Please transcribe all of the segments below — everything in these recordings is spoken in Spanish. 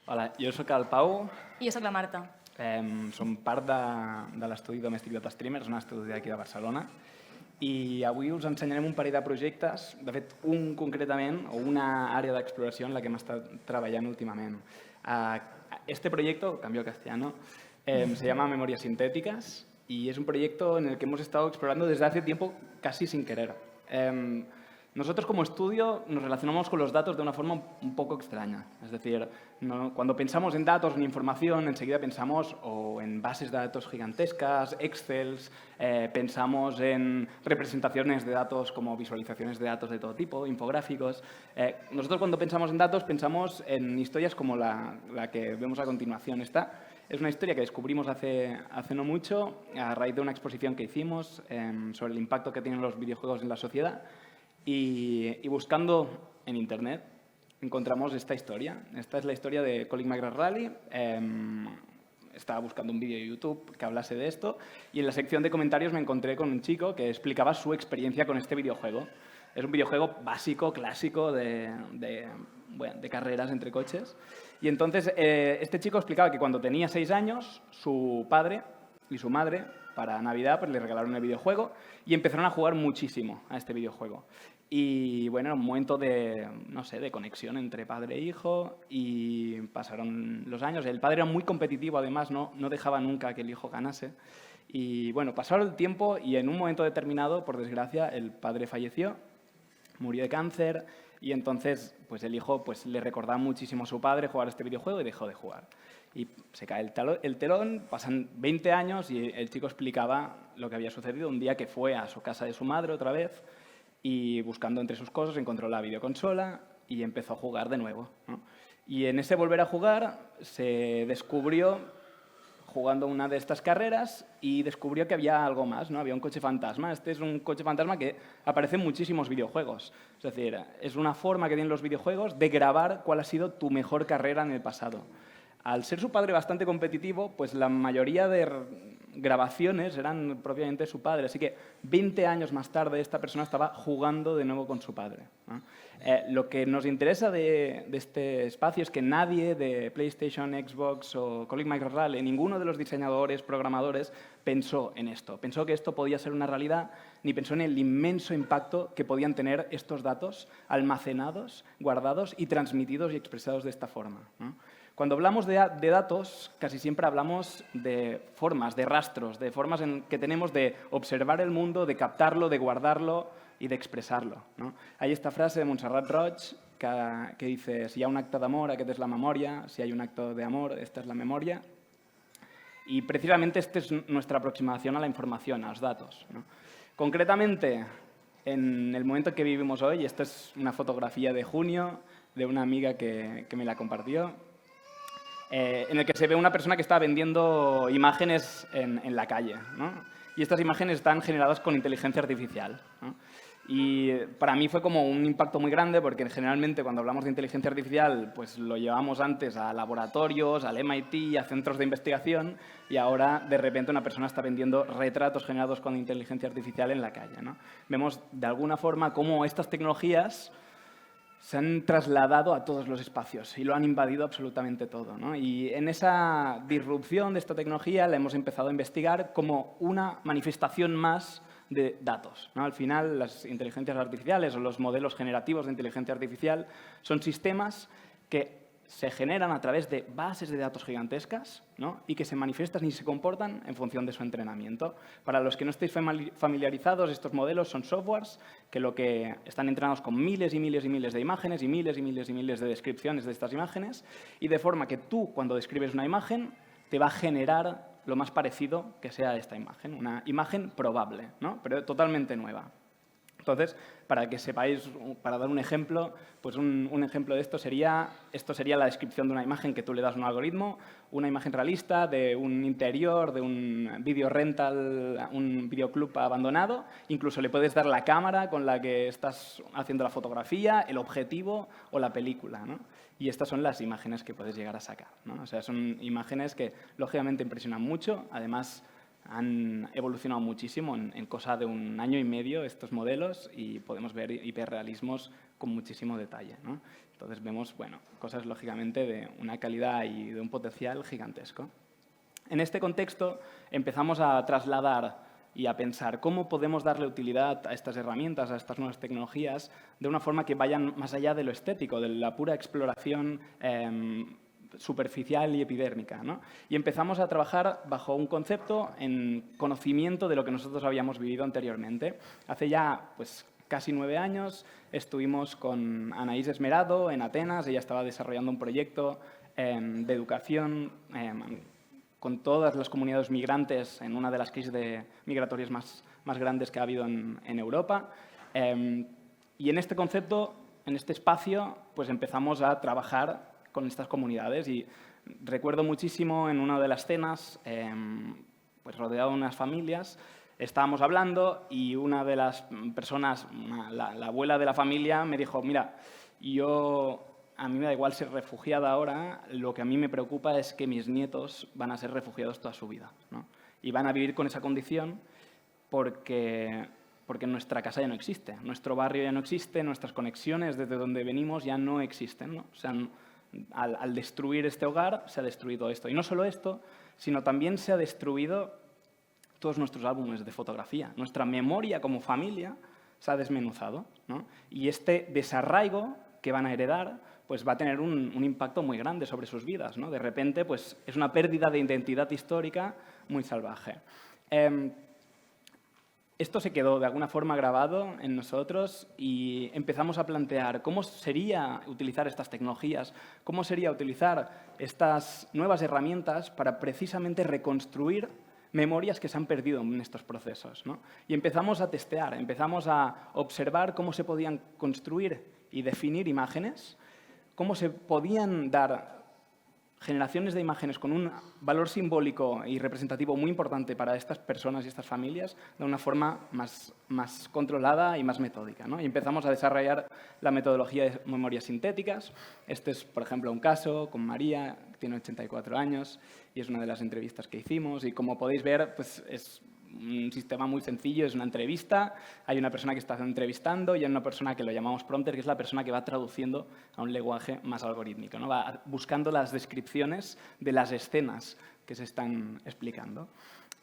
Hola, jo sóc el Pau. I jo sóc la Marta. Som part de l'estudi Domestic Data Streamers, un estudi d'aquí de Barcelona. I avui us ensenyarem un parell de projectes, de fet, un concretament, o una àrea d'exploració en la que hem estat treballant últimament. Este proyecto, cambio a castellano, se llama Memorias Sintéticas y es un proyecto en el que hemos estado explorando desde hace tiempo casi sin querer. Nosotros como estudio nos relacionamos con los datos de una forma un poco extraña. Es decir, cuando pensamos en datos, en información, enseguida pensamos o en bases de datos gigantescas, Excels, pensamos en representaciones de datos como visualizaciones de datos de todo tipo, infográficos. Nosotros cuando pensamos en datos pensamos en historias como la que vemos a continuación. Esta es una historia que descubrimos hace no mucho a raíz de una exposición que hicimos sobre el impacto que tienen los videojuegos en la sociedad. Y buscando en Internet encontramos esta historia. Esta es la historia de Colin McGrath-Raleigh. Estaba buscando un vídeo de YouTube que hablase de esto y en la sección de comentarios me encontré con un chico que explicaba su experiencia con este videojuego. Es un videojuego básico, clásico, de carreras entre coches. Y entonces este chico explicaba que cuando tenía 6 años, su padre y su madre, para Navidad, pues le regalaron el videojuego y empezaron a jugar muchísimo a este videojuego. Y bueno, era un momento de, no sé, de conexión entre padre e hijo y pasaron los años. El padre era muy competitivo, además, no dejaba nunca que el hijo ganase. Y bueno, pasaron el tiempo y en un momento determinado, por desgracia, el padre falleció, murió de cáncer y entonces pues el hijo pues, le recordaba muchísimo a su padre jugar a este videojuego y dejó de jugar. Y se cae el telón, pasan 20 años y el chico explicaba lo que había sucedido un día que fue a su casa de su madre otra vez y buscando entre sus cosas encontró la videoconsola y empezó a jugar de nuevo, ¿no? Y en ese volver a jugar se descubrió jugando una de estas carreras y descubrió que había algo más, ¿no? Había un coche fantasma. Este es un coche fantasma que aparece en muchísimos videojuegos. Es decir, es una forma que tienen los videojuegos de grabar cuál ha sido tu mejor carrera en el pasado. Al ser su padre bastante competitivo, pues la mayoría de grabaciones eran propiamente su padre. Así que 20 años más tarde esta persona estaba jugando de nuevo con su padre, ¿no? Lo que nos interesa de este espacio es que nadie de PlayStation, Xbox o Colin McGrath-Raleigh, ninguno de los diseñadores, programadores, pensó en esto. Pensó que esto podía ser una realidad, ni pensó en el inmenso impacto que podían tener estos datos almacenados, guardados y transmitidos y expresados de esta forma, ¿no? Cuando hablamos de datos, casi siempre hablamos de formas, de rastros, de formas en que tenemos de observar el mundo, de captarlo, de guardarlo y de expresarlo, ¿no? Hay esta frase de Montserrat Roig que dice si hi ha un acte d'amor, aquest és la memòria, si hay un acto de amor, esta es la memoria. Y precisamente esta es nuestra aproximación a la información, a los datos, ¿no? Concretamente, en el momento en que vivimos hoy, esta es una fotografía de junio de una amiga que me la compartió, en el que se ve una persona que está vendiendo imágenes en la calle, ¿no? Y estas imágenes están generadas con inteligencia artificial, ¿no? Y para mí fue como un impacto muy grande porque generalmente cuando hablamos de inteligencia artificial pues lo llevamos antes a laboratorios, al MIT, a centros de investigación y ahora de repente una persona está vendiendo retratos generados con inteligencia artificial en la calle, ¿no? Vemos de alguna forma cómo estas tecnologías se han trasladado a todos los espacios y lo han invadido absolutamente todo, ¿no? Y en esa disrupción de esta tecnología la hemos empezado a investigar como una manifestación más de datos, ¿no? Al final, las inteligencias artificiales o los modelos generativos de inteligencia artificial son sistemas que se generan a través de bases de datos gigantescas, ¿no? Y que se manifiestan y se comportan en función de su entrenamiento. Para los que no estéis familiarizados, estos modelos son softwares que lo que están entrenados con miles y miles y miles de imágenes y miles y miles y miles de descripciones de estas imágenes y de forma que tú, cuando describes una imagen, te va a generar lo más parecido que sea esta imagen, una imagen probable, ¿no? Pero totalmente nueva. Entonces, para que sepáis, para dar un ejemplo, pues un ejemplo de esto sería la descripción de una imagen que tú le das a un algoritmo, una imagen realista de un interior, de un video rental, un videoclub abandonado. Incluso le puedes dar la cámara con la que estás haciendo la fotografía, el objetivo o la película, ¿no? Y estas son las imágenes que puedes llegar a sacar, ¿no? O sea, son imágenes que, lógicamente, impresionan mucho. Además, Han evolucionado muchísimo, en cosa de un año y medio estos modelos, y podemos ver hiperrealismos con muchísimo detalle, ¿no? Entonces vemos, bueno, cosas lógicamente de una calidad y de un potencial gigantesco. En este contexto empezamos a trasladar y a pensar cómo podemos darle utilidad a estas herramientas, a estas nuevas tecnologías, de una forma que vayan más allá de lo estético, de la pura exploración superficial y epidérmica, ¿no? Y empezamos a trabajar bajo un concepto en conocimiento de lo que nosotros habíamos vivido anteriormente. Hace ya pues, casi 9 años estuvimos con Anaís Esmerado en Atenas. Ella estaba desarrollando un proyecto de educación con todas las comunidades migrantes en una de las crisis migratorias más grandes que ha habido en Europa. Y en este concepto, en este espacio, pues empezamos a trabajar con estas comunidades. Y recuerdo muchísimo en una de las cenas, pues rodeado de unas familias, estábamos hablando y una de las personas, la abuela de la familia, me dijo, mira, a mí me da igual ser refugiada ahora, lo que a mí me preocupa es que mis nietos van a ser refugiados toda su vida, ¿no? Y van a vivir con esa condición porque nuestra casa ya no existe, nuestro barrio ya no existe, nuestras conexiones desde donde venimos ya no existen, ¿no? O sea, al destruir este hogar se ha destruido esto. Y no solo esto, sino también se ha destruido todos nuestros álbumes de fotografía. Nuestra memoria como familia se ha desmenuzado, ¿no? Y este desarraigo que van a heredar pues va a tener un impacto muy grande sobre sus vidas, ¿no? De repente pues, es una pérdida de identidad histórica muy salvaje. Esto se quedó de alguna forma grabado en nosotros y empezamos a plantear cómo sería utilizar estas tecnologías, cómo sería utilizar estas nuevas herramientas para precisamente reconstruir memorias que se han perdido en estos procesos, ¿no? Y empezamos a testear, empezamos a observar cómo se podían construir y definir imágenes, cómo se podían dar generaciones de imágenes con un valor simbólico y representativo muy importante para estas personas y estas familias de una forma más controlada y más metódica, ¿no? Y empezamos a desarrollar la metodología de memorias sintéticas. Este es, por ejemplo, un caso con María, que tiene 84 años, y es una de las entrevistas que hicimos. Y como podéis ver, pues es un sistema muy sencillo, es una entrevista, hay una persona que está entrevistando y hay una persona que lo llamamos prompter, que es la persona que va traduciendo a un lenguaje más algorítmico, ¿no? Va buscando las descripciones de las escenas que se están explicando.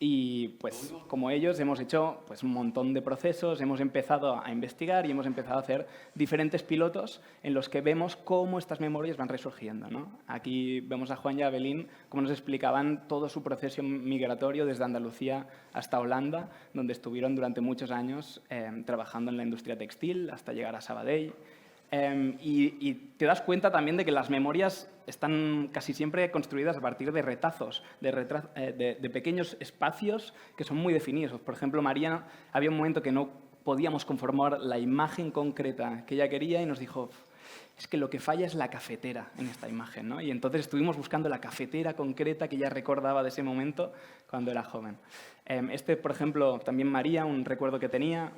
Y pues como ellos hemos hecho pues, un montón de procesos, hemos empezado a investigar y hemos empezado a hacer diferentes pilotos en los que vemos cómo estas memorias van resurgiendo, ¿no? Aquí vemos a Juan y a Belín cómo nos explicaban todo su proceso migratorio desde Andalucía hasta Holanda, donde estuvieron durante muchos años trabajando en la industria textil hasta llegar a Sabadell. Y te das cuenta también de que las memorias están casi siempre construidas a partir de retazos, de pequeños espacios que son muy definidos. Por ejemplo, María, había un momento que no podíamos conformar la imagen concreta que ella quería y nos dijo, es que lo que falla es la cafetera en esta imagen, ¿no? Y entonces estuvimos buscando la cafetera concreta que ella recordaba de ese momento cuando era joven. Por ejemplo, también María, un recuerdo que tenía,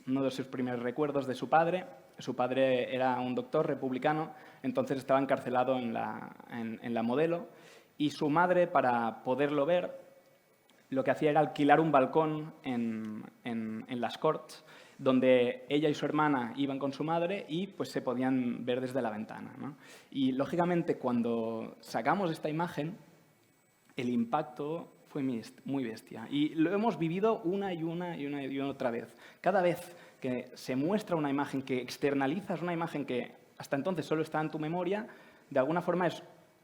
uno de sus primeros recuerdos de su padre. Su padre era un doctor republicano, entonces estaba encarcelado en la Modelo, y su madre, para poderlo ver, lo que hacía era alquilar un balcón en las Corts, donde ella y su hermana iban con su madre y pues, se podían ver desde la ventana, ¿no? Y, lógicamente, cuando sacamos esta imagen, el impacto fue muy bestia. Y lo hemos vivido una y otra vez. Cada vez que se muestra una imagen, que externalizas una imagen que hasta entonces solo está en tu memoria, de alguna forma es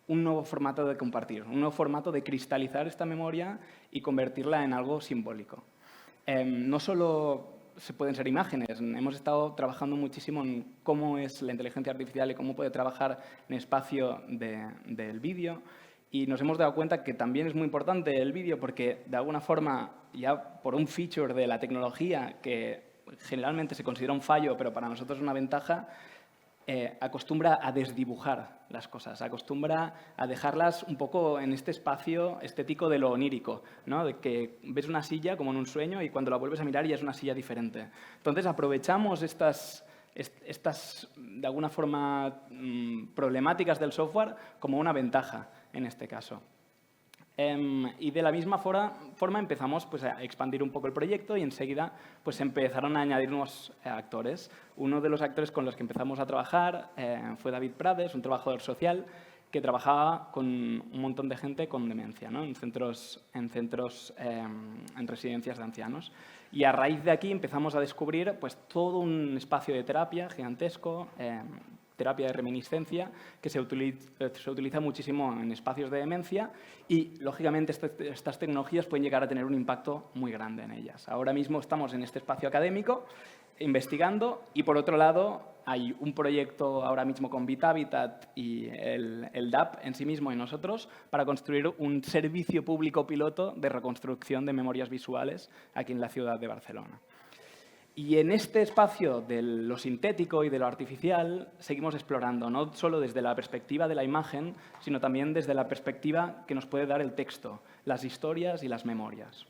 un nuevo formato de compartir, un nuevo formato de cristalizar esta memoria y convertirla en algo simbólico. No solo se pueden ser imágenes, hemos estado trabajando muchísimo en cómo es la inteligencia artificial y cómo puede trabajar en espacio del vídeo. Y nos hemos dado cuenta que también es muy importante el vídeo porque, de alguna forma, ya por un feature de la tecnología que generalmente se considera un fallo, pero para nosotros es una ventaja, acostumbra a desdibujar las cosas, acostumbra a dejarlas un poco en este espacio estético de lo onírico, ¿no? De que ves una silla como en un sueño y cuando la vuelves a mirar ya es una silla diferente. Entonces aprovechamos estas de alguna forma, problemáticas del software como una ventaja en este caso. Y de la misma forma empezamos pues, a expandir un poco el proyecto y enseguida pues, empezaron a añadir nuevos actores. Uno de los actores con los que empezamos a trabajar fue David Prades, un trabajador social que trabajaba con un montón de gente con demencia, ¿no? en residencias de ancianos. Y a raíz de aquí empezamos a descubrir pues, todo un espacio de terapia gigantesco, terapia de reminiscencia, que se utiliza muchísimo en espacios de demencia y, lógicamente, estas tecnologías pueden llegar a tener un impacto muy grande en ellas. Ahora mismo estamos en este espacio académico investigando y, por otro lado, hay un proyecto ahora mismo con VitHabitat y el DAP en sí mismo y nosotros para construir un servicio público piloto de reconstrucción de memorias visuales aquí en la ciudad de Barcelona. Y en este espacio de lo sintético y de lo artificial seguimos explorando, no solo desde la perspectiva de la imagen, sino también desde la perspectiva que nos puede dar el texto, las historias y las memorias.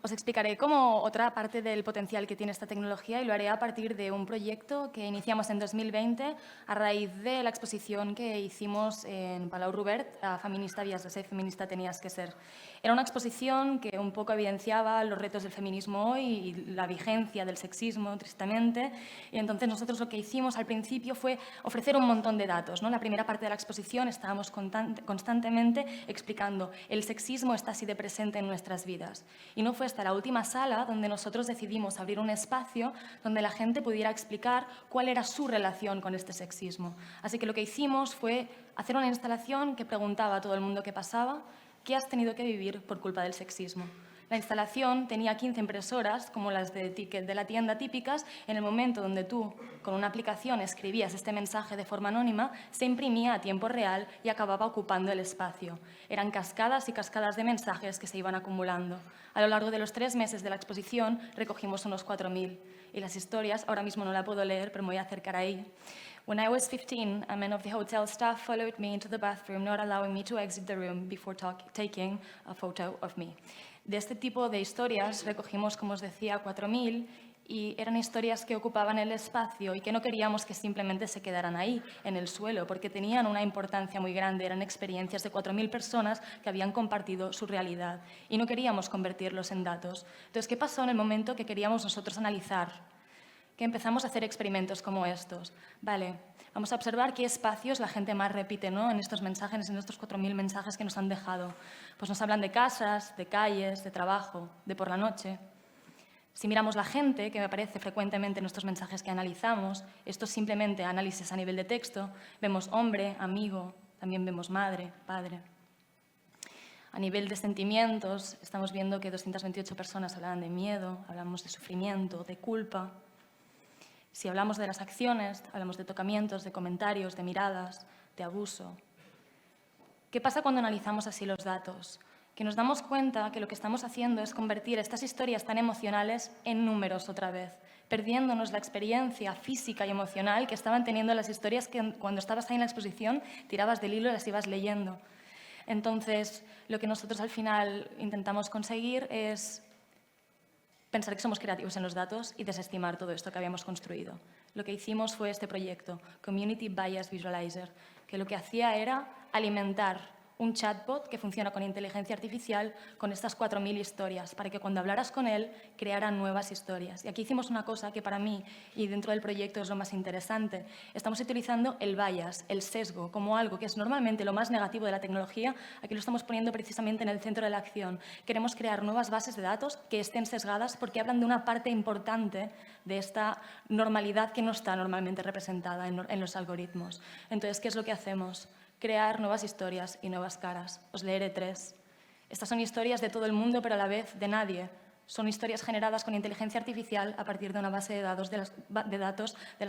Os explicaré como otra parte del potencial que tiene esta tecnología y lo haré a partir de un proyecto que iniciamos en 2020 a raíz de la exposición que hicimos en Palau Robert, a Feminista havies de ser, feminista tenías que ser. Era una exposición que un poco evidenciaba los retos del feminismo hoy y la vigencia del sexismo, tristemente. Y entonces nosotros lo que hicimos al principio fue ofrecer un montón de datos, ¿no? La primera parte de la exposición estábamos constantemente explicando el sexismo está así de presente en nuestras vidas. Y no fue hasta la última sala donde nosotros decidimos abrir un espacio donde la gente pudiera explicar cuál era su relación con este sexismo. Así que lo que hicimos fue hacer una instalación que preguntaba a todo el mundo qué pasaba, qué has tenido que vivir por culpa del sexismo. La instalación tenía 15 impresoras, como las de ticket de la tienda típicas. En el momento donde tú, con una aplicación, escribías este mensaje de forma anónima, se imprimía a tiempo real y acababa ocupando el espacio. Eran cascadas y cascadas de mensajes que se iban acumulando. A lo largo de los 3 meses de la exposición recogimos unos 4.000. Y las historias, ahora mismo no la puedo leer, pero me voy a acercar ahí. When I was 15, a man of the hotel staff followed me into the bathroom, not allowing me to exit the room before taking a photo of me. De este tipo de historias recogimos, como os decía, 4.000 y eran historias que ocupaban el espacio y que no queríamos que simplemente se quedaran ahí, en el suelo, porque tenían una importancia muy grande. Eran experiencias de 4.000 personas que habían compartido su realidad y no queríamos convertirlos en datos. Entonces, ¿qué pasó en el momento que queríamos nosotros analizar? Que empezamos a hacer experimentos como estos. Vale, vamos a observar qué espacios la gente más repite, ¿no? En estos mensajes, en estos 4.000 mensajes que nos han dejado. Pues nos hablan de casas, de calles, de trabajo, de por la noche. Si miramos la gente, que me aparece frecuentemente en estos mensajes que analizamos, esto es simplemente análisis a nivel de texto, vemos hombre, amigo, también vemos madre, padre. A nivel de sentimientos, estamos viendo que 228 personas hablaban de miedo, hablamos de sufrimiento, de culpa. Si hablamos de las acciones, hablamos de tocamientos, de comentarios, de miradas, de abuso. ¿Qué pasa cuando analizamos así los datos? Que nos damos cuenta que lo que estamos haciendo es convertir estas historias tan emocionales en números otra vez, perdiéndonos la experiencia física y emocional que estaban teniendo las historias que cuando estabas ahí en la exposición tirabas del hilo y las ibas leyendo. Entonces, lo que nosotros al final intentamos conseguir es pensar que somos creativos en los datos y desestimar todo esto que habíamos construido. Lo que hicimos fue este proyecto, Community Bias Visualizer, que lo que hacía era alimentar un chatbot que funciona con inteligencia artificial con estas 4.000 historias, para que cuando hablaras con él creara nuevas historias. Y aquí hicimos una cosa que para mí, y dentro del proyecto es lo más interesante, estamos utilizando el bias, el sesgo, como algo que es normalmente lo más negativo de la tecnología, aquí lo estamos poniendo precisamente en el centro de la acción. Queremos crear nuevas bases de datos que estén sesgadas porque hablan de una parte importante de esta normalidad que no está normalmente representada en los algoritmos. Entonces, ¿qué es lo que hacemos? Crear nuevas historias y nuevas caras. Os leeré 3. Estas son historias de todo el mundo, pero a la vez de nadie. Son historias generadas con inteligencia artificial a partir de una base de datos de las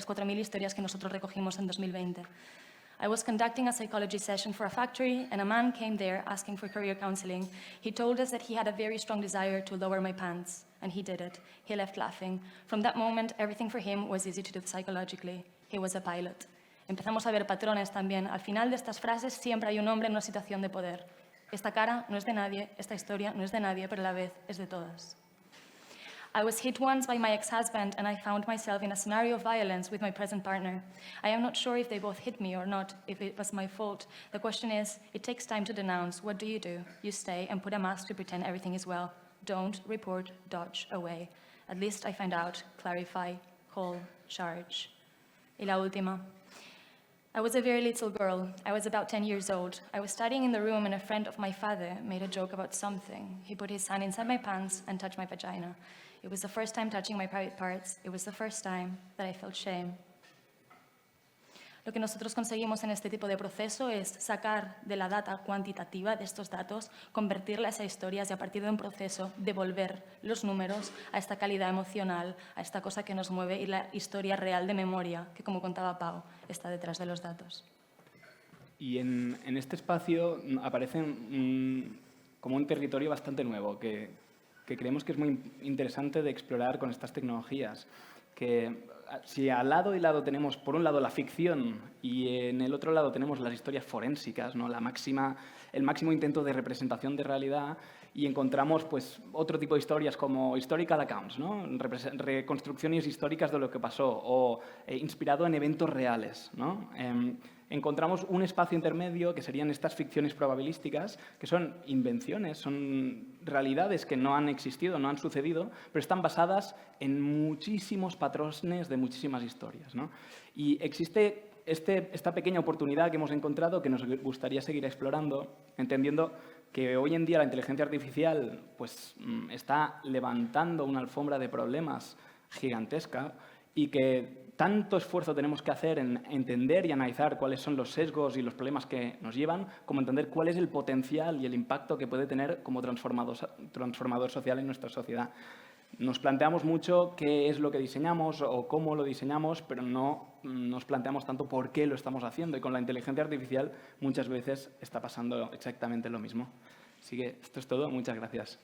4.000 historias que nosotros recogimos en 2020. I was conducting a psychology session for a factory, and a man came there asking for career counseling. He told us that he had a very strong desire to lower my pants, and he did it. He left laughing. From that moment, everything for him was easy to do psychologically. He was a pilot. Empezamos a ver patrones también. Al final de estas frases siempre hay un hombre en una situación de poder. Esta cara no es de nadie, esta historia no es de nadie, pero a la vez es de todas. I was hit once by my ex-husband and I found myself in a scenario of violence with my present partner. I am not sure if they both hit me or not, if it was my fault. The question is, it takes time to denounce. What do? You stay and put a mask to pretend everything is well. Don't report, dodge, away. At least I find out, clarify, call, charge. Y la última. I was a very little girl. I was about 10 years old. I was studying in the room and a friend of my father made a joke about something. He put his hand inside my pants and touched my vagina. It was the first time touching my private parts. It was the first time that I felt shame. Lo que nosotros conseguimos en este tipo de proceso es sacar de la data cuantitativa de estos datos, convertirlas a historias y a partir de un proceso devolver los números a esta calidad emocional, a esta cosa que nos mueve y la historia real de memoria que, como contaba Pau, está detrás de los datos. Y en este espacio aparece como un territorio bastante nuevo que creemos que es muy interesante de explorar con estas tecnologías. Que si al lado y lado tenemos, por un lado, la ficción y en el otro lado tenemos las historias forensicas, ¿no? El máximo intento de representación de realidad, y encontramos pues, otro tipo de historias como historical accounts, ¿no? Reconstrucciones históricas de lo que pasó o inspirado en eventos reales, ¿no? Encontramos un espacio intermedio que serían estas ficciones probabilísticas, que son invenciones, son realidades que no han existido, no han sucedido, pero están basadas en muchísimos patrones de muchísimas historias, ¿no? Y existe esta pequeña oportunidad que hemos encontrado que nos gustaría seguir explorando, entendiendo que hoy en día la inteligencia artificial pues, está levantando una alfombra de problemas gigantesca y que tanto esfuerzo tenemos que hacer en entender y analizar cuáles son los sesgos y los problemas que nos llevan, como entender cuál es el potencial y el impacto que puede tener como transformador social en nuestra sociedad. Nos planteamos mucho qué es lo que diseñamos o cómo lo diseñamos, pero no nos planteamos tanto por qué lo estamos haciendo. Y con la inteligencia artificial muchas veces está pasando exactamente lo mismo. Así que esto es todo. Muchas gracias.